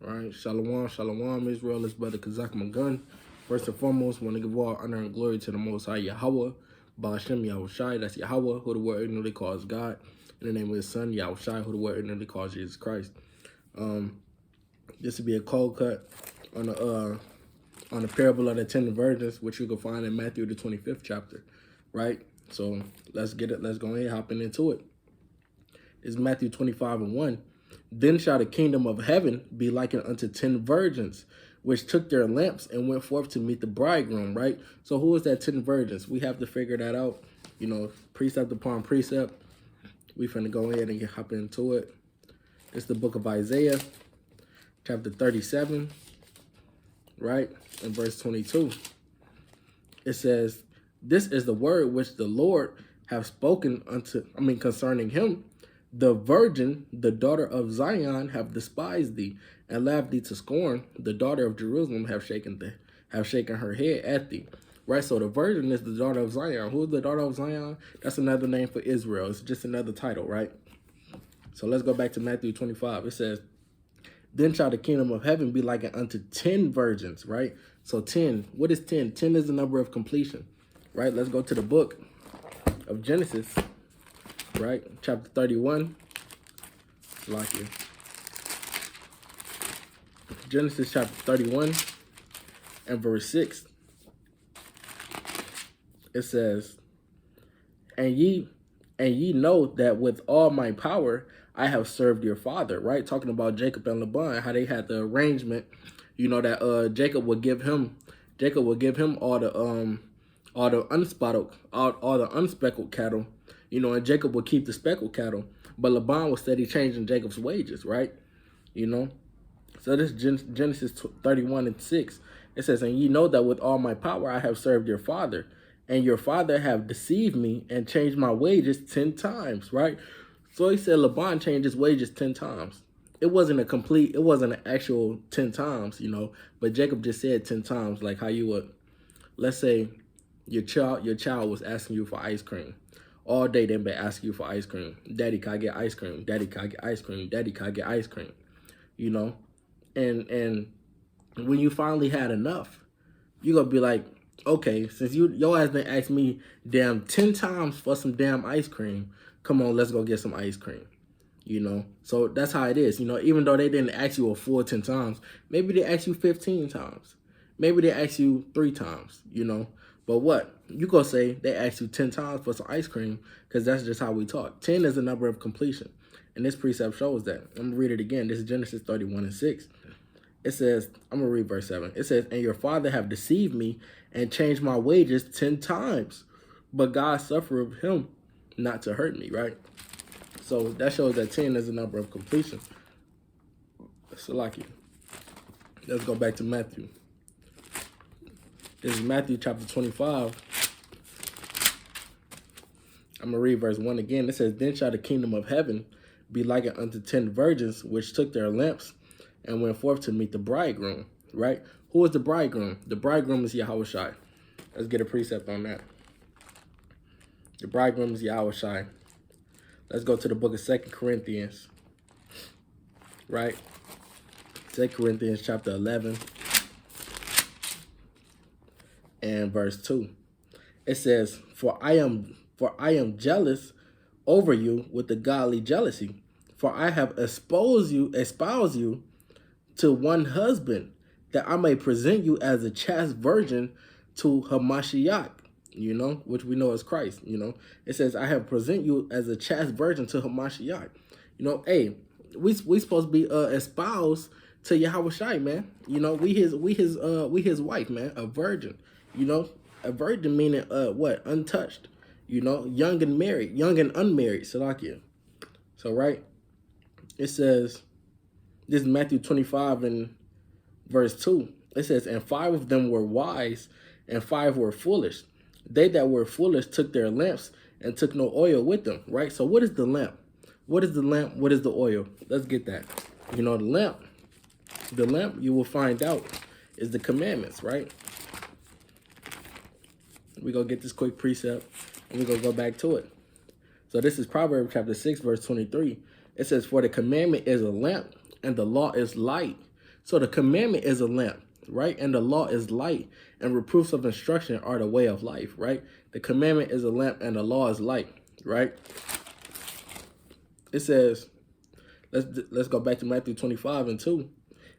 All right, Shalom, Shalom, Israel. It's Brother Kazak Magun. First and foremost, want to give all honor and glory to the Most High Yahweh, Ba'ashem Yahushai, that's Yahweh, who the word ignorantly calls God, in the name of his son, Yahushai, who the word ignorantly calls Jesus Christ. This would be a cold cut on the parable of the 10 virgins, which you can find in Matthew the 25th chapter, right? So let's get it. Let's go ahead hopping into it. It's Matthew 25:1. Then shall the kingdom of heaven be likened unto 10 virgins, which took their lamps and went forth to meet the bridegroom, right? So who is that 10 virgins? We have to figure that out, precept upon precept. We finna go ahead and hop into it. It's the book of Isaiah, chapter 37, right? And verse 22. It says, this is the word which the Lord have spoken concerning him. The virgin, the daughter of Zion, have despised thee, and laughed thee to scorn. The daughter of Jerusalem have shaken her head at thee. Right, so the virgin is the daughter of Zion. Who is the daughter of Zion? That's another name for Israel. It's just another title, right? So let's go back to Matthew 25. It says, then shall the kingdom of heaven be likened unto 10 virgins, right? So 10, what is 10? 10 is the number of completion, right? Let's go to the book of Genesis, right? Chapter 31. Lock you. Genesis chapter 31 and verse 6. It says, and ye know that with all my power I have served your father, right? Talking about Jacob and Laban, how they had the arrangement, that Jacob would give him all the unspeckled cattle, and Jacob would keep the speckled cattle, but Laban was steady changing Jacob's wages, right? So this Genesis 31:6. It says, and ye know that with all my power I have served your father, and your father have deceived me and changed my wages 10 times, right? So he said Laban changed his wages 10 times. It wasn't an actual 10 times, but Jacob just said 10 times, like how you would, let's say your child was asking you for ice cream. All day they've been asking you for ice cream. Daddy, can I get ice cream? Daddy, can I get ice cream? Daddy, can I get ice cream? And when you finally had enough, you're going to be like, okay, since your ass been asked me damn 10 times for some damn ice cream, come on, let's go get some ice cream. So that's how it is. Even though they didn't ask you a full 10 times, maybe they asked you 15 times. Maybe they asked you 3 times, But what? You go say they asked you 10 times for some ice cream, because that's just how we talk. 10 is the number of completion. And this precept shows that. I'm going to read it again. This is Genesis 31:6. It says, I'm going to read verse 7. It says, and your father have deceived me and changed my wages 10 times. But God suffered him not to hurt me, right? So that shows that 10 is the number of completion. Salaki. Let's go back to Matthew. This is Matthew chapter 25. I'm going to read verse 1 again. It says, then shall the kingdom of heaven be likened unto 10 virgins, which took their lamps and went forth to meet the bridegroom, right? Who is the bridegroom? The bridegroom is Yahushai. Let's get a precept on that. The bridegroom is Yahushai. Let's go to the book of 2 Corinthians, right? 2 Corinthians chapter 11 and verse 2. It says, for I am jealous over you with the godly jealousy, for I have espoused you to one husband, that I may present you as a chaste virgin to Hamashiach, which we know as Christ, It says, I have present you as a chaste virgin to Hamashiach. Hey, we supposed to be espoused to Yahushai, man. We his wife, man, a virgin. A virgin meaning what? Untouched. Young and unmarried, Salakia. So right, it says, this is Matthew 25 and verse 2. It says, and 5 of them were wise, and 5 were foolish. They that were foolish took their lamps and took no oil with them, right? So what is the lamp? What is the lamp? What is the oil? Let's get that. The lamp you will find out is the commandments, right? We're going to get this quick precept, and we're going to go back to it. So this is Proverbs chapter 6, verse 23. It says, for the commandment is a lamp, and the law is light, So the commandment is a lamp, right? And the law is light, and reproofs of instruction are the way of life, right? The commandment is a lamp, and the law is light, right? It says, let's go back to Matthew 25:2.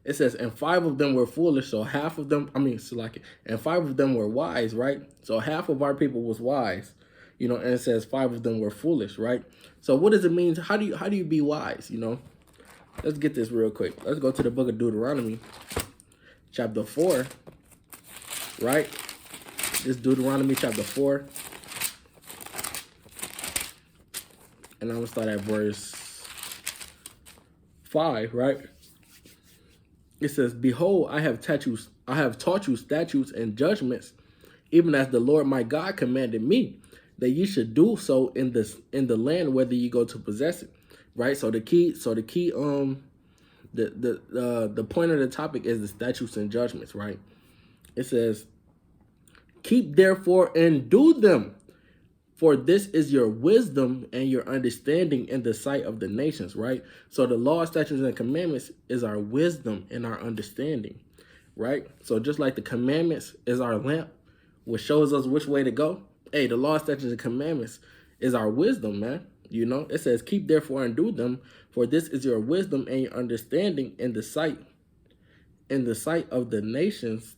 It says, and 5 of them were foolish, so half of them, and 5 of them were wise, right? So half of our people was wise, and it says 5 of them were foolish, right? So what does it mean? How do you be wise, Let's get this real quick. Let's go to the book of Deuteronomy, chapter 4, right? This Deuteronomy chapter 4. And I'm going to start at verse 5, right? It says, behold, I have taught you statutes and judgments, even as the Lord my God commanded me, that ye should do so in the land whether ye go to possess it. Right? So the point of the topic is the statutes and judgments, right? It says, keep therefore and do them, for this is your wisdom and your understanding in the sight of the nations, right? So the law, statutes, and commandments is our wisdom and our understanding, right? So just like the commandments is our lamp, which shows us which way to go. Hey, the law, statutes, and commandments is our wisdom, man. It says, keep therefore and do them, for this is your wisdom and your understanding in the sight of the nations,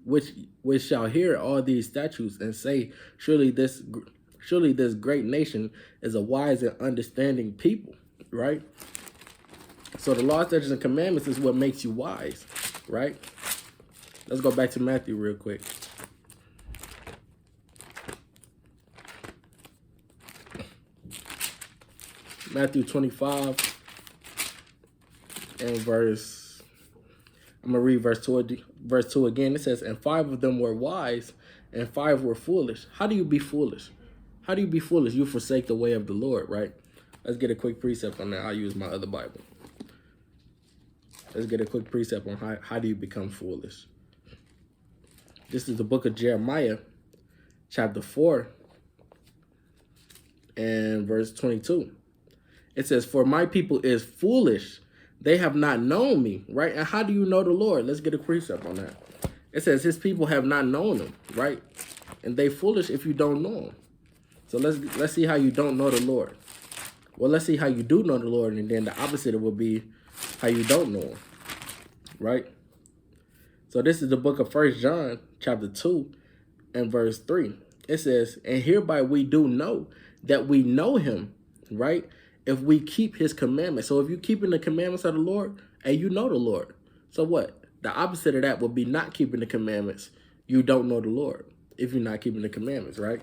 which shall hear all these statutes and say, surely this great nation is a wise and understanding people, right? So the law, statutes, and commandments is what makes you wise, right? Let's go back to Matthew real quick. Matthew 25 and I'm going to read verse 2 again. It says, and 5 of them were wise and 5 were foolish. How do you be foolish? How do you be foolish? You forsake the way of the Lord, right? Let's get a quick precept on that. I'll use my other Bible. Let's get a quick precept on how do you become foolish. This is the book of Jeremiah, chapter 4 and verse 22. It says, for my people is foolish. They have not known me, right? And how do you know the Lord? Let's get a precept on that. It says his people have not known him, right? And they foolish if you don't know him. So let's see how you don't know the Lord. Well, let's see how you do know the Lord, and then the opposite will be how you don't know him, right? So this is the book of 1 John, chapter 2 and verse 3. It says, and hereby we do know that we know him, right? If we keep his commandments. So if you're keeping the commandments of the Lord, and you know the Lord. So what? The opposite of that would be not keeping the commandments. You don't know the Lord if you're not keeping the commandments, right?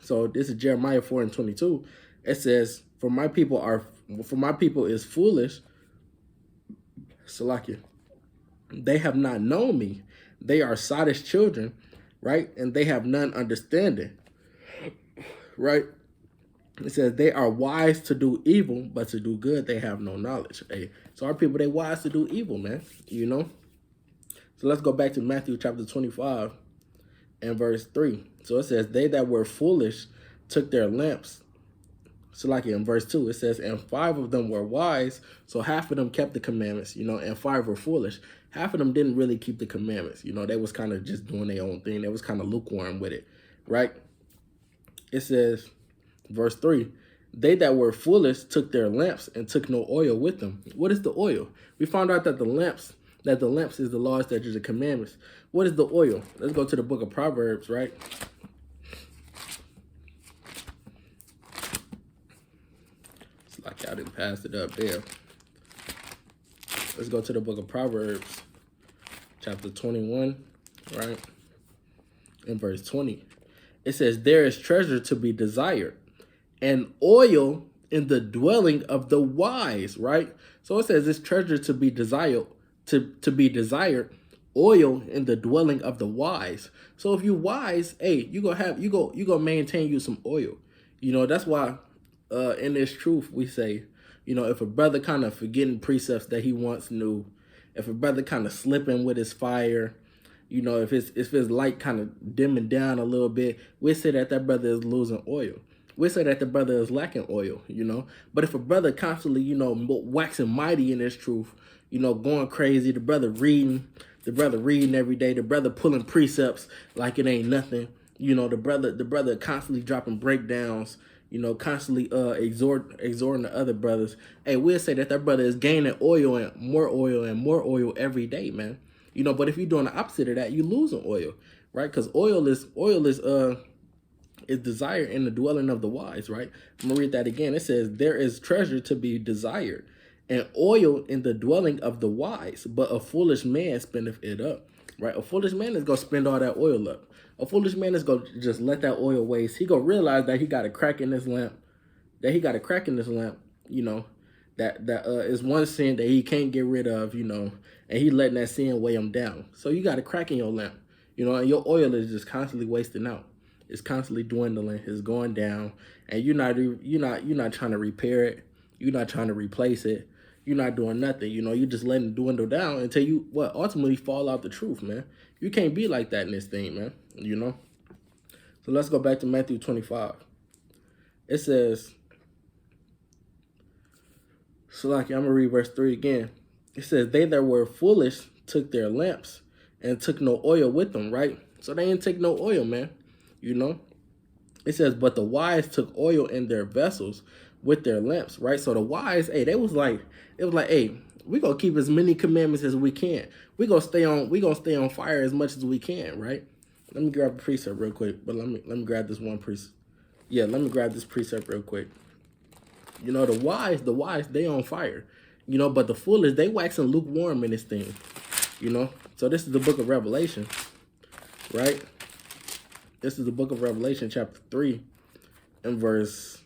So this is Jeremiah 4 and 22. It says, for my people is foolish. Salakia. They have not known me. They are sottish children, right? And they have none understanding, right? It says they are wise to do evil, but to do good they have no knowledge. Hey, so our people, they wise to do evil, man. So let's go back to Matthew chapter 25 and verse 3. So it says, they that were foolish took their lamps. So like in verse 2, it says, and 5 of them were wise. So half of them kept the commandments, and 5 were foolish. Half of them didn't really keep the commandments. They was kind of just doing their own thing. They was kind of lukewarm with it, right? It says, verse 3, they that were foolish took their lamps and took no oil with them. What is the oil? We found out that the lamps is the law, statutes, and commandments. What is the oil? Let's go to the book of Proverbs, right? It's like I didn't pass it up there. Let's go to the book of Proverbs, chapter 21, right? In verse 20. It says, there is treasure to be desired, and oil in the dwelling of the wise, right? So it says this treasure to be desired, to be desired, oil in the dwelling of the wise. So if you wise, hey, you gonna maintain you some oil. That's why in this truth we say, if a brother kind of forgetting precepts that he once knew, if a brother kind of slipping with his fire, if his light kind of dimming down a little bit, we say that brother is losing oil. We say that the brother is lacking oil, But if a brother constantly, waxing mighty in his truth, going crazy. The brother reading every day. The brother pulling precepts like it ain't nothing. The brother constantly dropping breakdowns. Constantly exhorting the other brothers. Hey, we'll say that brother is gaining oil and more oil every day, man. But if you're doing the opposite of that, you losing oil, right? Because oil is desire in the dwelling of the wise, right? I'm gonna read that again. It says, there is treasure to be desired, and oil in the dwelling of the wise, but a foolish man spendeth it up, right? A foolish man is gonna spend all that oil up. A foolish man is gonna just let that oil waste. He gonna realize that he got a crack in this lamp, that is one sin that he can't get rid of, and he letting that sin weigh him down. So you got a crack in your lamp, and your oil is just constantly wasting out. It's constantly dwindling. It's going down, and you're not trying to repair it. You're not trying to replace it. You're not doing nothing. You're just letting it dwindle down until you ultimately fall out the truth, man. You can't be like that in this thing, man. So let's go back to Matthew 25. It says, I'm gonna read verse 3 again. It says, they that were foolish took their lamps and took no oil with them, right? So they didn't take no oil, man. It says, but the wise took oil in their vessels with their lamps, right? So the wise, hey, it was like, hey, we're gonna keep as many commandments as we can. We're gonna stay on fire as much as we can, right? Let me grab a precept real quick, but let me grab this one precept. Yeah, let me grab this precept real quick. The wise, they on fire. But the foolish, they waxing lukewarm in this thing. So this is the book of Revelation, right? This is the book of Revelation, chapter 3, and verse.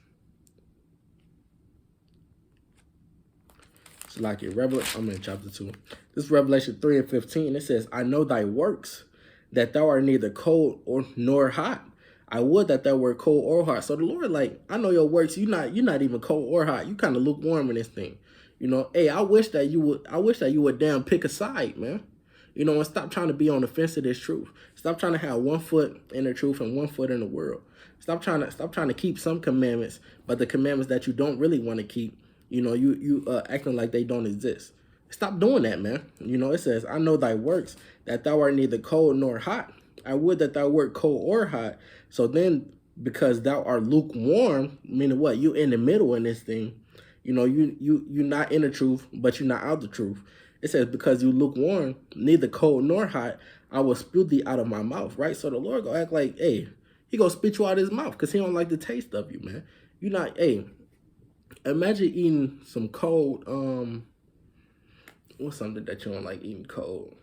I'm in chapter 2. This is Revelation 3 and 15. It says, I know thy works, that thou art neither cold nor hot. I would that thou were cold or hot. So the Lord, I know your works. You're not even cold or hot. You kind of lukewarm in this thing. Hey, I wish that you would damn pick a side, man. And stop trying to be on the fence of this truth. Stop trying to have 1 foot in the truth and 1 foot in the world. Stop trying to keep some commandments, but the commandments that you don't really want to keep, you acting like they don't exist. Stop doing that, man. It says, I know thy works, that thou art neither cold nor hot. I would that thou wert cold or hot. So then, because thou art lukewarm, meaning what? You in the middle in this thing. You're not in the truth, but you're not out the truth. It says, because you lukewarm, neither cold nor hot, I will spew thee out of my mouth, right? So the Lord gonna act like, hey, he gonna spit you out of his mouth because he don't like the taste of you, man. Imagine eating some cold, what's something that you don't like eating cold?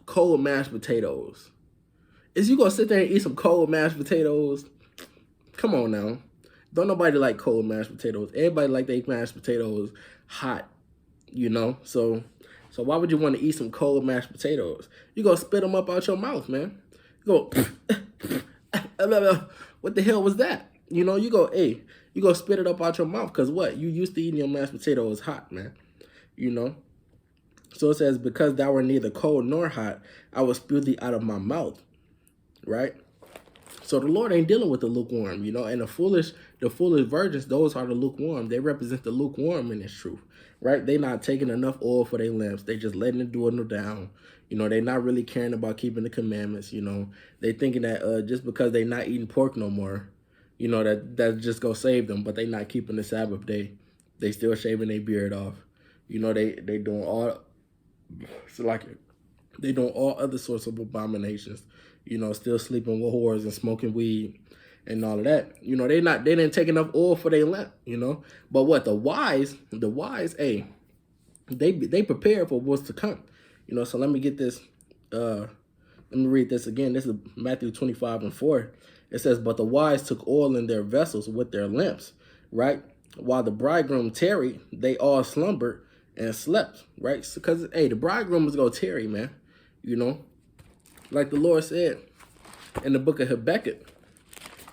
Cold mashed potatoes. Is you gonna sit there and eat some cold mashed potatoes? Come on now. Don't nobody like cold mashed potatoes. Everybody like they mashed potatoes hot, So why would you want to eat some cold mashed potatoes? You gonna spit them up out your mouth, man. You go, what the hell was that? You go spit it up out your mouth because what? You used to eating your mashed potatoes hot, man. So it says, because thou art neither cold nor hot, I will spew thee out of my mouth, right? So the Lord ain't dealing with the lukewarm, and the foolish virgins, those are the lukewarm. They represent the lukewarm in this truth, right? They not taking enough oil for their lamps. They just letting it dwindle down. They not really caring about keeping the commandments, They thinking that just because they not eating pork no more, that's just gonna save them, but they not keeping the Sabbath day. They still shaving their beard off. They doing all, they doing all other sorts of abominations. Still sleeping with whores and smoking weed and all of that. They didn't take enough oil for their lamp, But what, the wise, hey, they prepare for what's to come. So let me get this, let me read this again. This is Matthew 25 and 4. It says, but the wise took oil in their vessels with their lamps, right? While the bridegroom tarried, they all slumbered and slept, right? Because, hey, the bridegroom is going to tarry, man, Like the Lord said in the book of Habakkuk,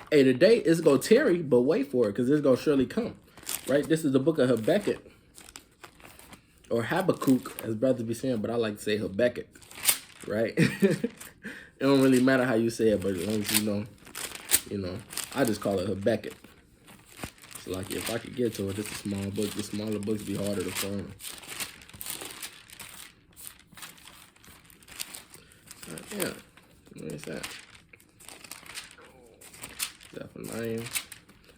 hey, the day is going to tarry, but wait for it because it's going to surely come, right? This is the book of Habakkuk, or Habakkuk, as brothers be saying, but I like to say Habakkuk, right? It don't really matter how you say it, but as long as I just call it Habakkuk. So like if I could get to it, it's a small book. The smaller books be harder to find. Yeah, where is that? Zephaniah.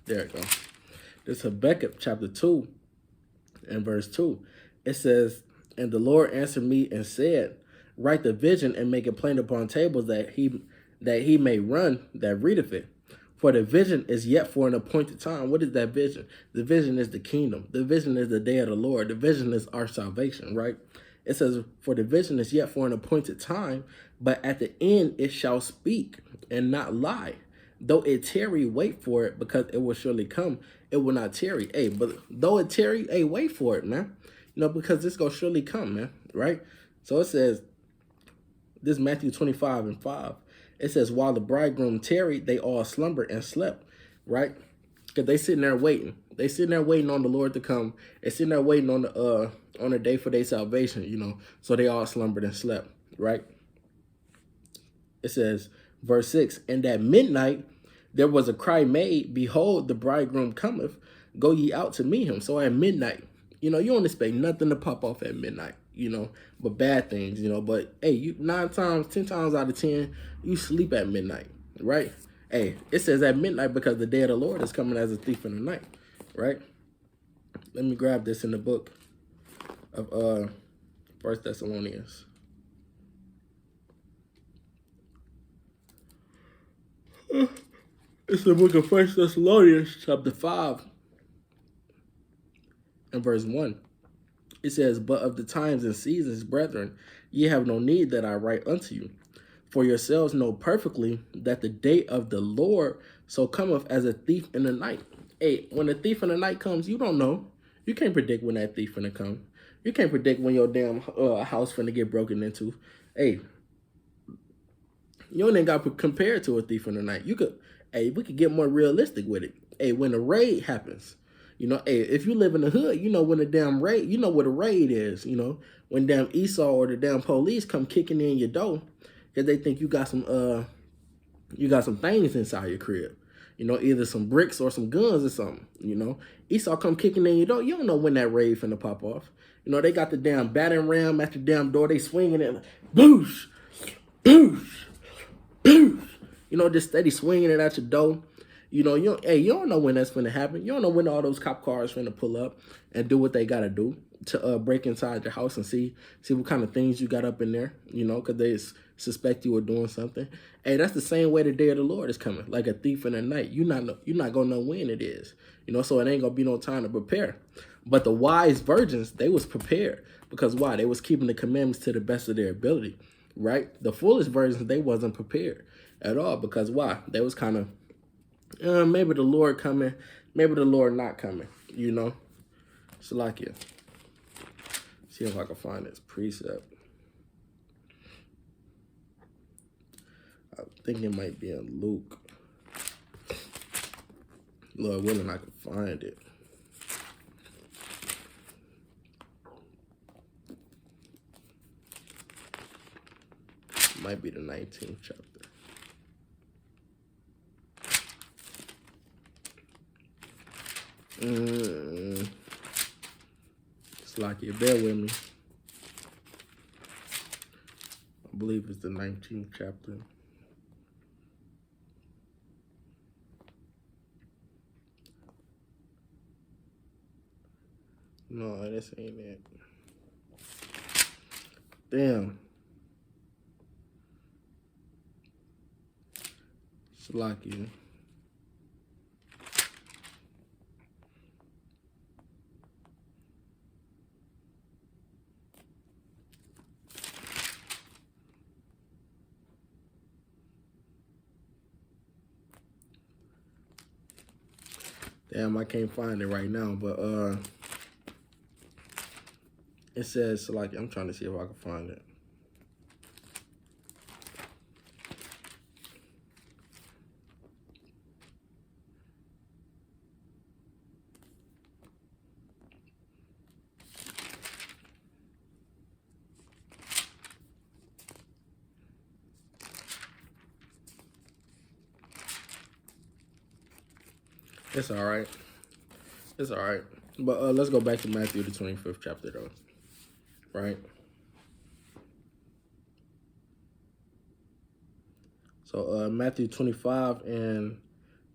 There it go. This Habakkuk chapter 2 and verse 2. It says, "And the Lord answered me and said, write the vision and make it plain upon tables that he may run that readeth it. For the vision is yet for an appointed time." What is that vision? The vision is the kingdom. The vision is the day of the Lord. The vision is our salvation, right? It says, "For the vision is yet for an appointed time, but at the end it shall speak and not lie. Though it tarry, wait for it, because it will surely come. It will not tarry." Hey, but though it tarry, hey, wait for it, man. Because it's going to surely come, man, right? So it says, this Matthew 25:5. It says, "While the bridegroom tarried, they all slumbered and slept," right? Because they sitting there waiting. They sitting there waiting on the Lord to come. They sitting there waiting on the day for their salvation, So they all slumbered and slept, right? It says, verse 6, "And at midnight there was a cry made, Behold, the bridegroom cometh. Go ye out to meet him." So at midnight, you don't expect nothing to pop off at midnight, but bad things, But hey, you 9 times, 10 times out of 10, you sleep at midnight, right? Hey, it says at midnight because the day of the Lord is coming as a thief in the night, right? Let me grab this in the book of 1 Thessalonians. It's the book of 1 Thessalonians, chapter 5, and verse 1. It says, "But of the times and seasons, brethren, ye have no need that I write unto you. For yourselves know perfectly that the day of the Lord so cometh as a thief in the night." Hey, when a thief in the night comes, you don't know. You can't predict when that thief finna come. You can't predict when your damn house finna get broken into. Hey, you ain't got to compare it to a thief in the night. We could get more realistic with it. Hey, when a raid happens, hey, if you live in the hood, when a damn raid, you know what a raid is, when damn Esau or the damn police come kicking in your door because they think you got some things inside your crib, either some bricks or some guns or something, Esau come kicking in your door, you don't know when that raid finna pop off. They got the damn battering ram at the damn door, they swinging it, like, boosh, boosh, boosh, just steady swinging it at your door. You don't know when that's going to happen. You don't know when all those cop cars finna pull up and do what they got to do to break inside your house and see what kind of things you got up in there, because they suspect you were doing something. Hey, that's the same way the day of the Lord is coming, like a thief in the night. You're not going to know when it is, so it ain't going to be no time to prepare. But the wise virgins, they was prepared because why? They was keeping the commandments to the best of their ability, right? The foolish virgins, they wasn't prepared at all because why? They was kind of, maybe the Lord coming, maybe the Lord not coming, So like it. See if I can find this precept. I think it might be in Luke. Lord willing, I can find it. Might be the 19th chapter. It's like you bear with me. I believe it's the 19th chapter. No, this ain't it. Damn. It's like you. Damn, I can't find it right now, but it says like I'm trying to see if I can find it. It's all right. It's all right. But let's go back to Matthew, the 25th chapter, though. Right? So Matthew 25 and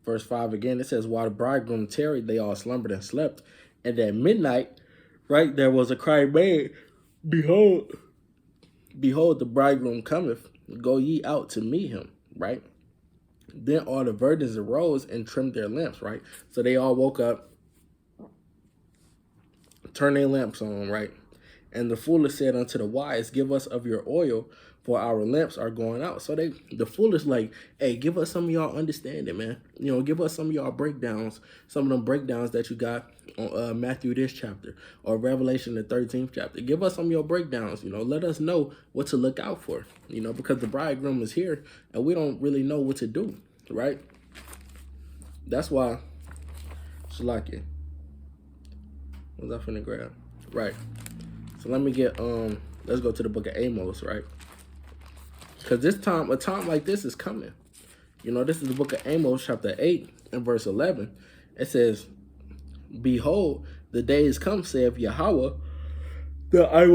verse 5 again, it says, while the bridegroom tarried, they all slumbered and slept. And at midnight, right, there was a cry made, behold, the bridegroom cometh, go ye out to meet him, right? Then all the virgins arose and trimmed their lamps, right? So they all woke up, turned their lamps on, right? And the foolish said unto the wise, give us of your oil, for our lamps are going out. So the foolish like, hey, give us some of y'all understanding, man. You know, give us some of y'all breakdowns, some of them breakdowns that you got on Matthew this chapter or Revelation the 13th chapter. Give us some of your breakdowns, you know. Let us know what to look out for, you know, because the bridegroom is here and we don't really know what to do, right? That's why, Shalaki, what's that finna grab? Right. So let me get, let's go to the book of Amos, right? Because a time like this is coming. You know, this is the book of Amos, chapter 8 and verse 11. It says, behold, the days come, saith Yahweh, that I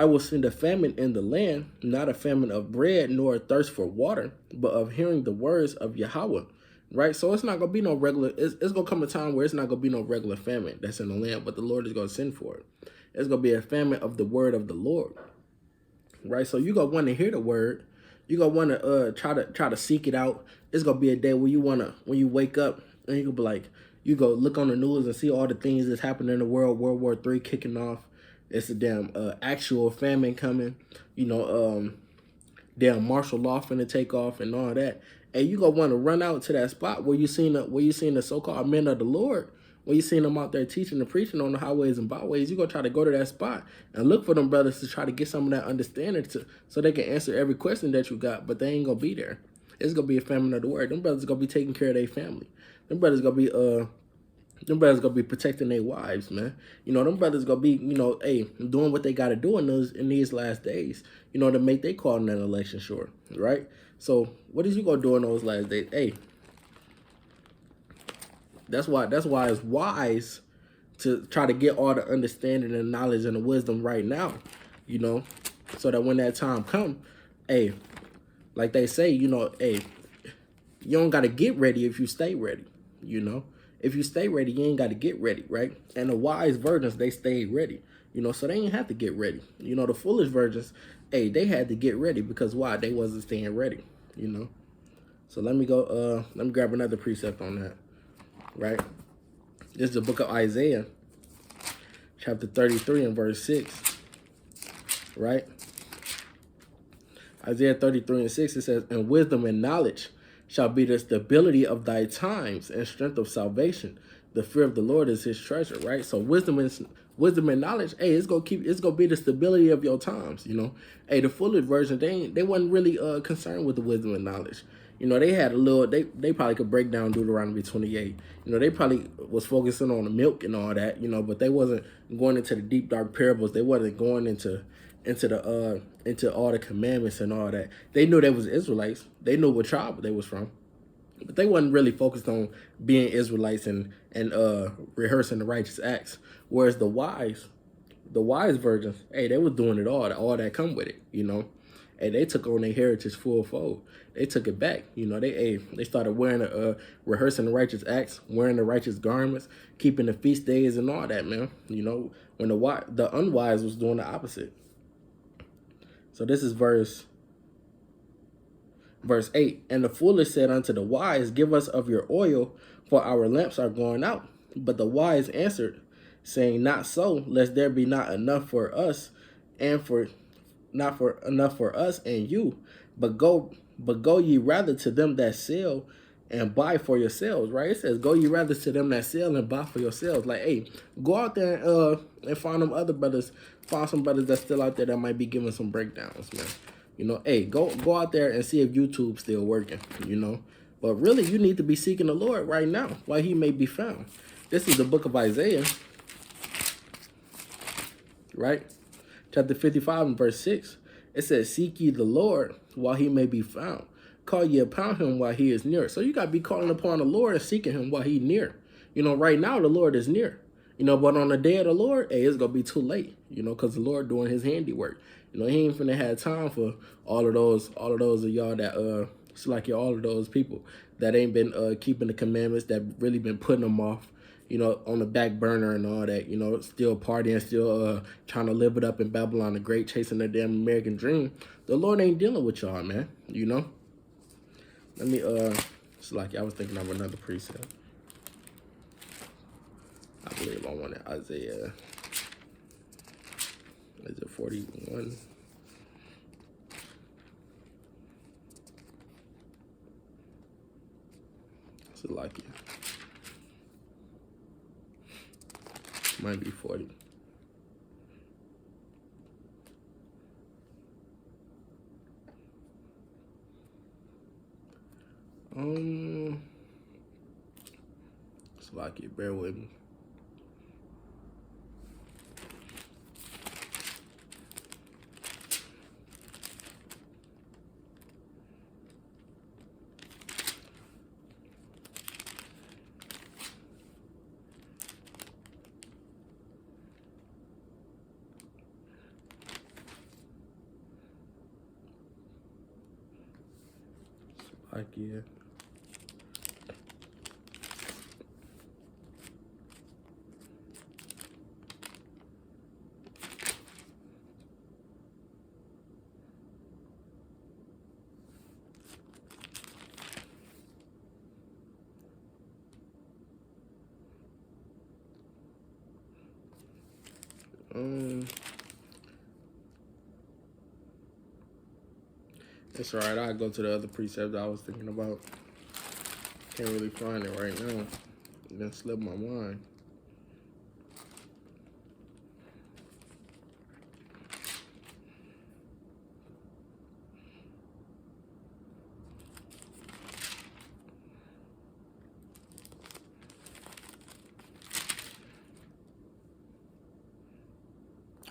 will send a famine in the land, not a famine of bread, nor a thirst for water, but of hearing the words of Yahweh. Right? So it's not going to be no regular, it's going to come a time where it's not going to be no regular famine that's in the land, but the Lord is going to send for it. It's going to be a famine of the word of the Lord. Right? So you're going to want to hear the word. You're going to want to try to seek it out. It's going to be a day where when you wake up and you can be like, you go look on the news and see all the things that's happening in the world, World War III kicking off. It's a damn actual famine coming. You know, damn martial law finna take off and all that. And you gonna want to run out to that spot where you seen the so-called men of the Lord, where you seen them out there teaching and preaching on the highways and byways. You gonna try to go to that spot and look for them brothers to try to get some of that understanding so they can answer every question that you got, but they ain't gonna be there. It's gonna be a famine of the word. Them brothers gonna be taking care of their family. Them brothers gonna be protecting their wives, man. You know, them brothers gonna be, you know, hey, doing what they gotta do in these last days, you know, to make their call in that election sure, right? So what is you gonna do in those last days? Hey, that's why it's wise to try to get all the understanding and knowledge and the wisdom right now, you know, so that when that time come, hey, like they say, you know, hey, you don't gotta get ready if you stay ready, you know. If you stay ready, you ain't got to get ready, right? And the wise virgins, they stayed ready, you know, so they ain't have to get ready. You know, the foolish virgins, hey, they had to get ready because why? They wasn't staying ready, you know. So let me grab another precept on that, right? This is the book of Isaiah, chapter 33 and verse 6, right? Isaiah 33 and 6, it says, and wisdom and knowledge shall be the stability of thy times and strength of salvation. The fear of the Lord is his treasure, right? So wisdom and knowledge, hey, it's gonna be the stability of your times, you know. Hey, the fuller version, they wasn't really concerned with the wisdom and knowledge. You know, they had a little, they probably could break down Deuteronomy 28. You know, they probably was focusing on the milk and all that, you know, but they wasn't going into the deep dark parables. They wasn't going into all the commandments and all that. They knew they was Israelites. They knew what tribe they was from, but they wasn't really focused on being Israelites and rehearsing the righteous acts. Whereas the wise virgins, hey, they was doing it all that come with it, you know. And they took on their heritage full fold. They took it back, you know. They started wearing rehearsing the righteous acts, wearing the righteous garments, keeping the feast days and all that, man. You know, when the unwise was doing the opposite. So this is verse 8. And the foolish said unto the wise, give us of your oil, for our lamps are going out. But the wise answered, saying, not so, lest there be not enough for us and you, but go ye rather to them that sell and buy for yourselves, right? It says, go ye rather to them that sell and buy for yourselves. Like, hey, go out there and find them other brothers, find some brothers that's still out there that might be giving some breakdowns, man. You know, hey, go out there and see if YouTube's still working, you know. But really, you need to be seeking the Lord right now while he may be found. This is the book of Isaiah, right? Chapter 55 and verse 6. It says, seek ye the Lord while he may be found. Call ye upon him while he is near. So you got to be calling upon the Lord and seeking him while he near. Right now the Lord is near. But on the day of the Lord, hey, it's gonna be too late. Because the Lord doing His handiwork. He ain't finna have time for all of those of y'all that it's like all of those people that ain't been keeping the commandments, that really been putting them off, on the back burner and all that, still partying, still trying to live it up in Babylon the Great, chasing their damn American dream. The Lord ain't dealing with y'all, man. Let me it's like I was thinking of another precept. I believe I wanted Isaiah 41. So like it might be 40. So like it, bear with me. Like yeah. It's alright. I'll go to the other precept I was thinking about. Can't really find it right now. It done slipped my mind.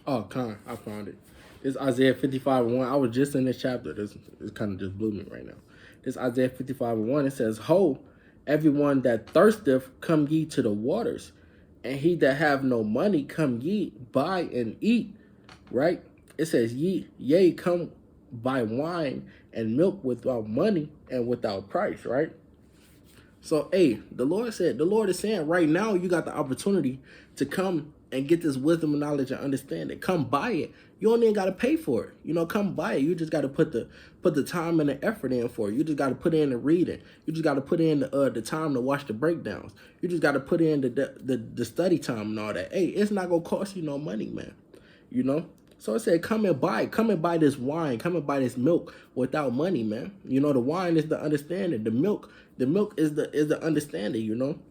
Oh, I found it. This Isaiah 55:1. I was just in this chapter. This kind of just blew me right now. This Isaiah 55:1. It says, "Ho, everyone that thirsteth, come ye to the waters, and he that have no money, come ye, buy and eat." Right? It says, yea, come buy wine and milk without money and without price. Right? So, hey, the Lord is saying right now you got the opportunity to come and get this wisdom and knowledge and understanding. Come buy it. You don't even got to pay for it. Come buy it. You just got to put the time and the effort in for it. You just got to put in the reading. You just got to put in the time to watch the breakdowns. You just got to put in the study time and all that. Hey, it's not going to cost you no money, man. So I said, come and buy this wine, come and buy this milk without money, man. The wine is the understanding. The milk is the understanding,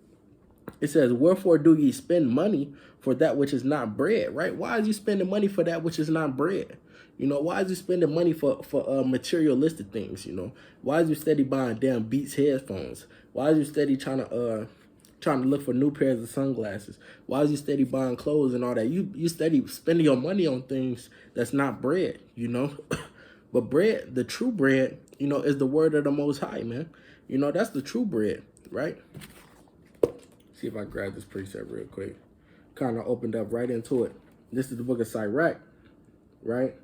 It says, wherefore do ye spend money for that which is not bread, right? Why is you spending money for that which is not bread? Why is you spending money for materialistic things, Why is you steady buying damn Beats headphones? Why is you steady trying to look for new pairs of sunglasses? Why is you steady buying clothes and all that? You steady spending your money on things that's not bread, But bread, the true bread, is the word of the Most High, man. That's the true bread, right? See if I grab this precept real quick. Kind of opened up right into it. This is the book of Sirach, right?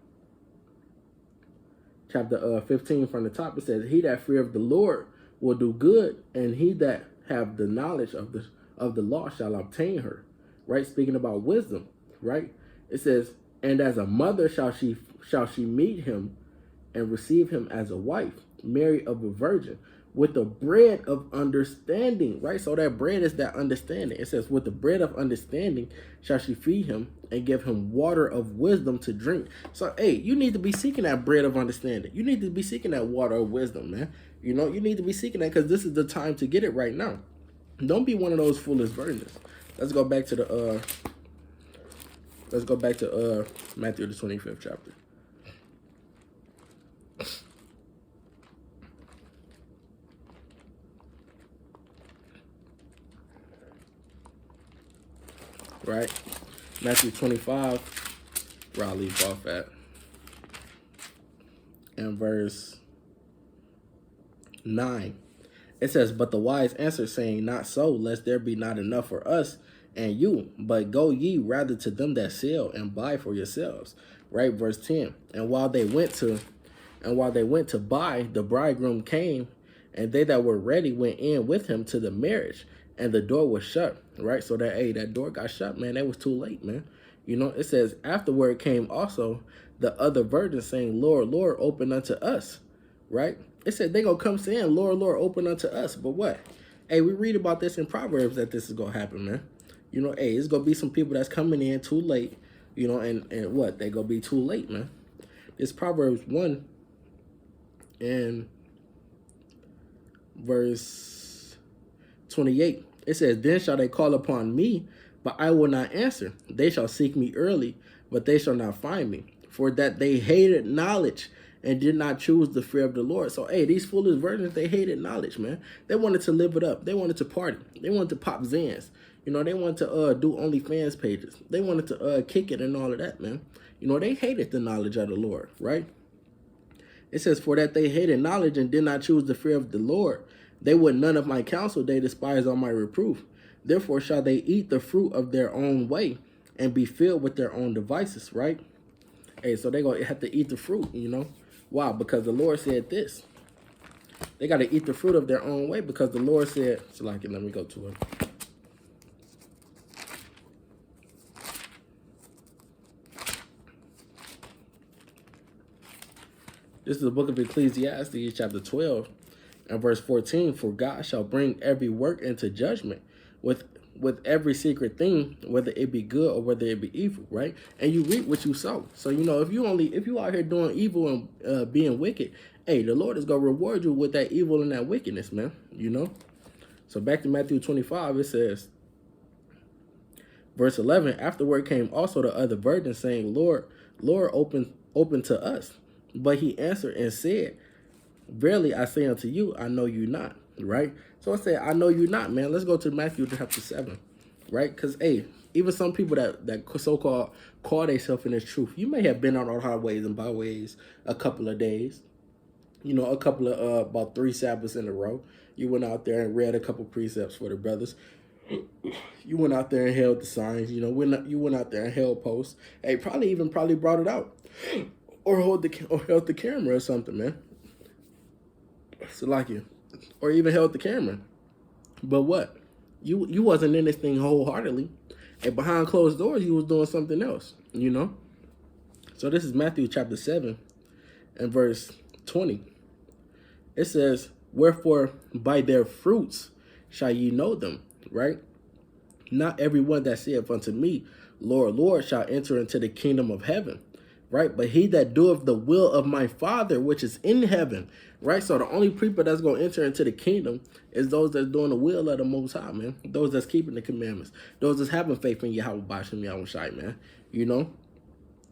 Chapter 15 from the top, it says, "He that feareth the Lord will do good, and he that have the knowledge of the law shall obtain her." Right? Speaking about wisdom, right? It says, "And as a mother shall she meet him and receive him as a wife, Mary of a virgin, with the bread of understanding," right? So that bread is that understanding. It says, "With the bread of understanding shall she feed him and give him water of wisdom to drink." So, hey, you need to be seeking that bread of understanding. You need to be seeking that water of wisdom, man. You need to be seeking that because this is the time to get it right now. Don't be one of those foolish virgins. Let's go back to Matthew the 25th chapter. Right? Matthew 25, where I leave off at, and verse 9. It says, but the wise answered, saying, not so, lest there be not enough for us and you, but go ye rather to them that sell and buy for yourselves. Right, verse 10. And while they went to buy, the bridegroom came, and they that were ready went in with him to the marriage, and the door was shut. Right, so that door got shut, man. That was too late, man. You know, it says, afterward came also the other virgins, saying, Lord, Lord, open unto us. Right? It said they gonna come saying, Lord, Lord, open unto us. But what? Hey, we read about this in Proverbs that this is gonna happen, man. You know, hey, it's gonna be some people that's coming in too late, you know, and what? They gonna be too late, man. It's Proverbs 1 and verse 28. It says, then shall they call upon me, but I will not answer. They shall seek me early, but they shall not find me. For that they hated knowledge and did not choose the fear of the Lord. So, hey, these foolish virgins, they hated knowledge, man. They wanted to live it up. They wanted to party. They wanted to pop Zans. You know, they wanted to do OnlyFans pages. They wanted to kick it and all of that, man. You know, they hated the knowledge of the Lord, right? It says, for that they hated knowledge and did not choose the fear of the Lord. They would none of my counsel, they despised all my reproof. Therefore shall they eat the fruit of their own way and be filled with their own devices, right? Hey, so they gonna have to eat the fruit, you know? Why? Because the Lord said this. They got to eat the fruit of their own way because the Lord said, so like, let me go to it. This is the book of Ecclesiastes, chapter 12, and verse 14. For God shall bring every work into judgment with every secret thing, whether it be good or whether it be evil, right? And you reap what you sow. So, you know, if you out here doing evil and being wicked, hey, the Lord is going to reward you with that evil and that wickedness, man, you know? So back to Matthew 25, it says, verse 11, afterward came also the other virgins, saying, Lord, Lord, open to us. But he answered and said, verily I say unto you, I know you not, right? So I said, I know you not, man. Let's go to Matthew chapter 7, right? Because, hey, even some people that so-called call themselves in this truth, you may have been on our highways and byways a couple of days, you know, a couple of, about 3 Sabbaths in a row. You went out there and read a couple precepts for the brothers. You went out there and held the signs, you know, you went out there and held posts. Hey, probably brought it out. Or held the camera or something, man. So like you, or even held the camera. But what? You wasn't in this thing wholeheartedly. And behind closed doors, you was doing something else, you know? So this is Matthew chapter 7 and verse 20. It says, wherefore by their fruits shall ye know them, right? Not everyone that saith unto me, Lord, Lord, shall enter into the kingdom of heaven, right? But he that doeth the will of my Father, which is in heaven, right? So the only people that's going to enter into the kingdom is those that's doing the will of the Most High, man. Those that's keeping the commandments. Those that's having faith in Yahweh Bashim Yahushai, man. You know?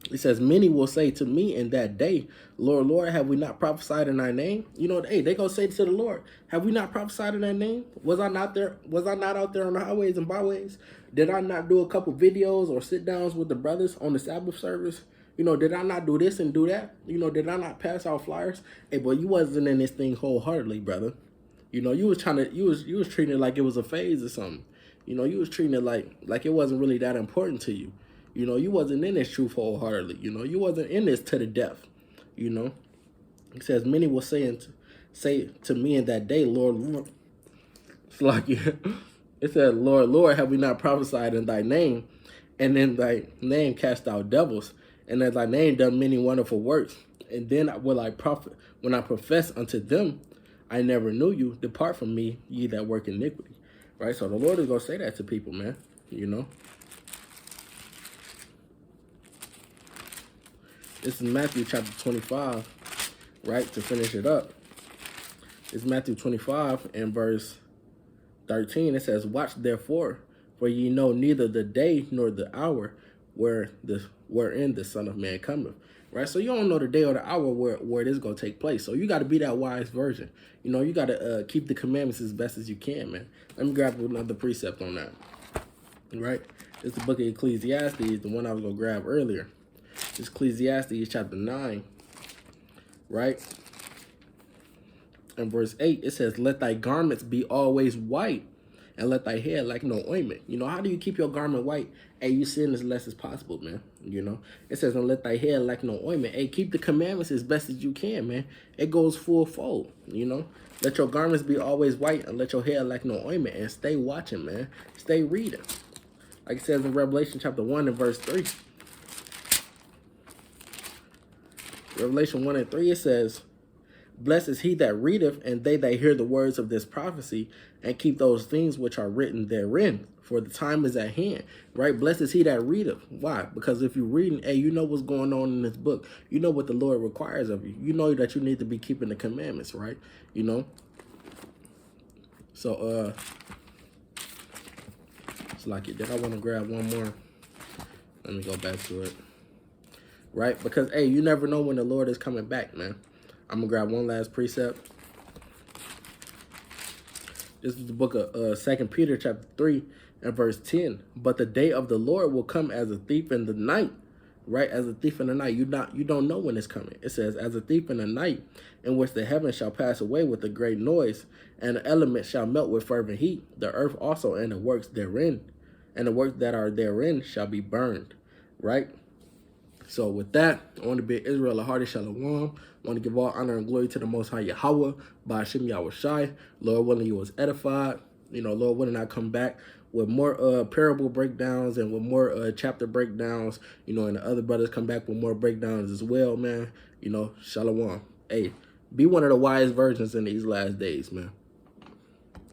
It says, many will say to me in that day, Lord, Lord, have we not prophesied in thy name? You know, hey, they going to say to the Lord, have we not prophesied in thy name? Was I not out there on the highways and byways? Did I not do a couple videos or sit downs with the brothers on the Sabbath service? You know, did I not do this and do that? You know, did I not pass out flyers? Hey, boy, you wasn't in this thing wholeheartedly, brother. You know, you was treating it like it was a phase or something. You know, you was treating it like it wasn't really that important to you. You know, you wasn't in this truth wholeheartedly. You know, you wasn't in this to the death. You know, it says, many will say to me in that day, Lord, Lord. It's like, it said, Lord, Lord, have we not prophesied in thy name? And in thy name cast out devils. And in thy name done many wonderful works. And then will I when I profess unto them, I never knew you. Depart from me, ye that work iniquity. Right? So the Lord is going to say that to people, man. You know. This is Matthew chapter 25, right, to finish it up. It's Matthew 25 and verse 13. It says, watch therefore, for ye know neither the day nor the hour wherein the Son of Man cometh. Right? So you don't know the day or the hour where this is going to take place. So you got to be that wise virgin. You know, you got to keep the commandments as best as you can, man. Let me grab another precept on that. Right? It's the book of Ecclesiastes, the one I was going to grab earlier. It's Ecclesiastes chapter 9, right? in verse 8, it says, let thy garments be always white, and let thy hair like no ointment. You know, how do you keep your garment white? Hey, you sin as less as possible, man. You know, it says, and let thy hair like no ointment. Hey, keep the commandments as best as you can, man. It goes full fold, you know. Let your garments be always white, and let your hair like no ointment. And stay watching, man. Stay reading. Like it says in Revelation chapter 1 and verse 3. Revelation 1 and 3, it says, blessed is he that readeth, and they that hear the words of this prophecy, and keep those things which are written therein, for the time is at hand. Right? Blessed is he that readeth. Why? Because if you're reading, hey, you know what's going on in this book. You know what the Lord requires of you. You know that you need to be keeping the commandments, right? You know? So, it's like it. Then I want to grab one more. Let me go back to it. Right? Because, hey, you never know when the Lord is coming back, man. I'm going to grab one last precept. This is the book of 2 Peter chapter 3 and verse 10. But the day of the Lord will come as a thief in the night. Right? As a thief in the night. You don't know when it's coming. It says, as a thief in the night, in which the heavens shall pass away with a great noise, and the elements shall melt with fervent heat. The earth also and the works therein, and the works that are therein shall be burned. Right? So with that, I want to bid Israel a hearty shalom. I want to give all honor and glory to the Most High Yahweh, by Hashem Yahushai. Lord willing, you was edified. You know, Lord willing, I come back with more parable breakdowns and with more chapter breakdowns. You know, and the other brothers come back with more breakdowns as well, man. You know, shalom. Hey, be one of the wise virgins in these last days, man.